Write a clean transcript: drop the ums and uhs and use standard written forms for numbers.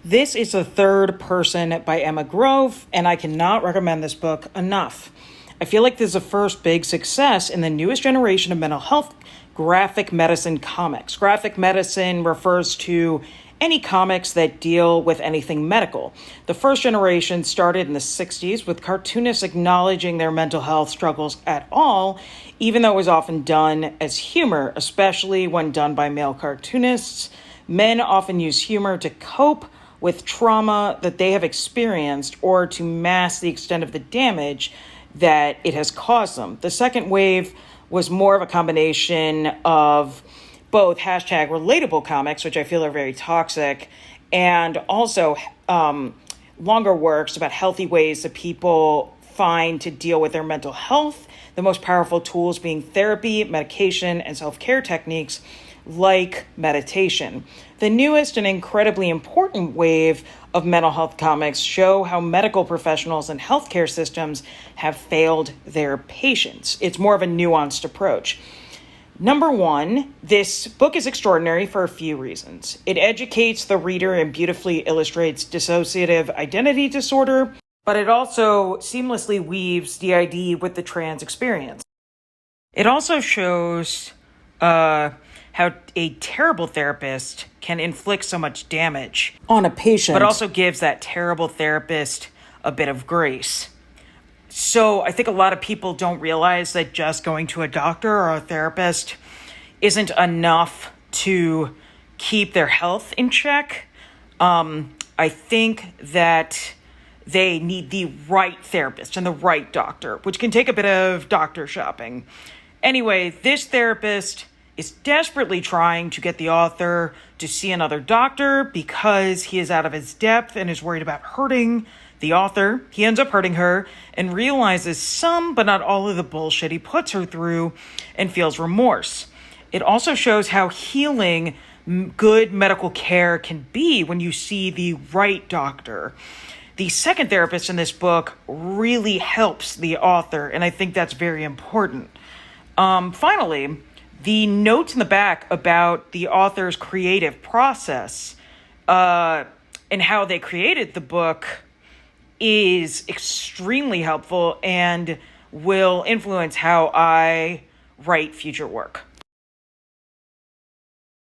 This is The Third Person by Emma Grove, and I cannot recommend this book enough. I feel like this is the first big success in the newest generation of mental health graphic medicine comics. Graphic medicine refers to any comics that deal with anything medical. The first generation started in the 60s with cartoonists acknowledging their mental health struggles at all, even though it was often done as humor, especially when done by male cartoonists. Men often use humor to cope with trauma that they have experienced or to mask the extent of the damage that it has caused them. The second wave was more of a combination of both hashtag relatable comics, which I feel are very toxic, and also longer works about healthy ways that people find to deal with their mental health, the most powerful tools being therapy, medication, and self-care techniques like meditation. The newest and incredibly important wave of mental health comics show how medical professionals and healthcare systems have failed their patients. It's more of a nuanced approach. Number one, this book is extraordinary for a few reasons. It educates the reader and beautifully illustrates dissociative identity disorder, but it also seamlessly weaves DID with the trans experience. It also shows how a terrible therapist can inflict so much damage on a patient, but also gives that terrible therapist a bit of grace. So I think a lot of people don't realize that just going to a doctor or a therapist isn't enough to keep their health in check. I think that they need the right therapist and the right doctor, which can take a bit of doctor shopping. Anyway, this therapist is desperately trying to get the author to see another doctor because he is out of his depth and is worried about hurting the author. He ends up hurting her and realizes some, but not all of the bullshit he puts her through and feels remorse. It also shows how healing good medical care can be when you see the right doctor. The second therapist in this book really helps the author, and I think that's very important. Finally, the notes in the back about the author's creative process and how they created the book is extremely helpful and will influence how I write future work.